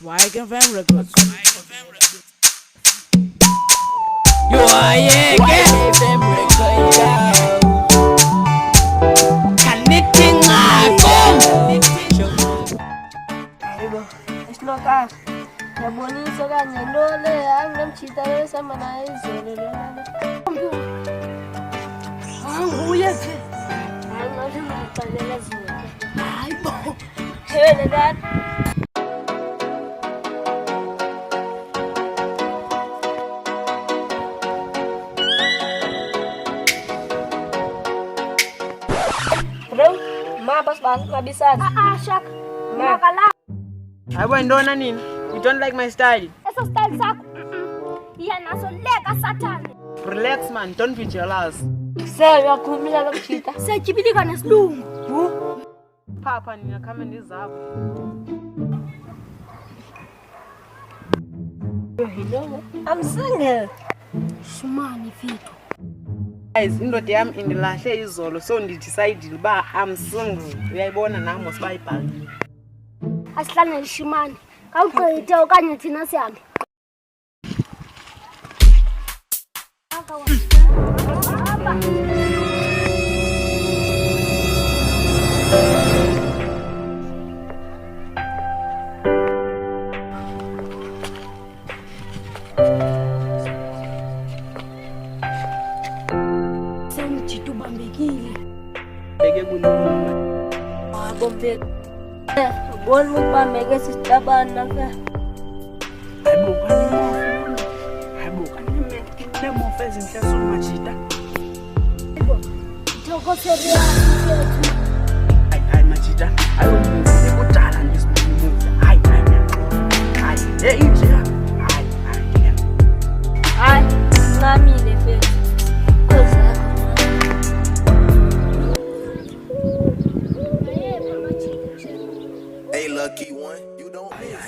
Swag and Van Records. You are Van Records. Connecting Ibu, isloka. Nabonisa kanya lole ang namchita sama na izolo lole. Uya ke. Ang nadi mutalela zolo. Ay bo. Hele dat. Bro, mabas bang ngabisan. Shak. Makala. Abo ndona nini? You don't like my style? Eso style sakho. Yana soleka Satan. Relax man, don't be jealous. Seya khumila namchita. Sejibilika nesilungu. Papa nina kama ndizapha. Hello. I'm single. Shumani Vito. Guys, indoda yami indilahle izolo so ndidecidile uba I'm single. Uyayibona nami sibayibhali. Asihlane Shumani. Kawugqithe okanye thina sihambe. Senjitu bambekile. Beke kulunga. Bombe. Bolu pameke sitabana ka. Hayibuka nemofa ezinhle somajita. Thoko serious. Hayi majita ayomuzi kudala ngisibumuza. Hayi inje. Hayi, ngamile mfethu. Kozakho. Hey, lucky one, you don't miss.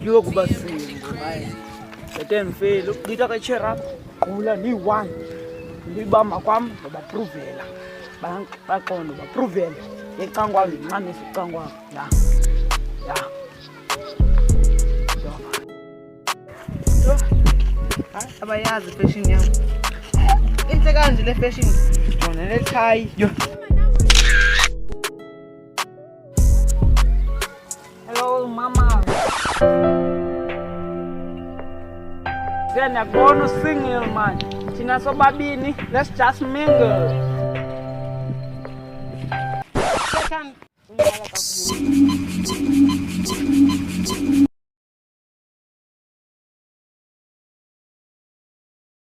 Yokuba single hayi. Then fail ukubita ka cherap. Ula ni one. Libama kwami ngabaprovela. Baqondo baprovela. Ecangwa incane sicangwa. Ya. Abayazi fashion yami. Inhle kanje le fashion. Bona le tie. Yo. Hello mama. Siyana bona single man. Thina sobabini, let's just mingle. Second.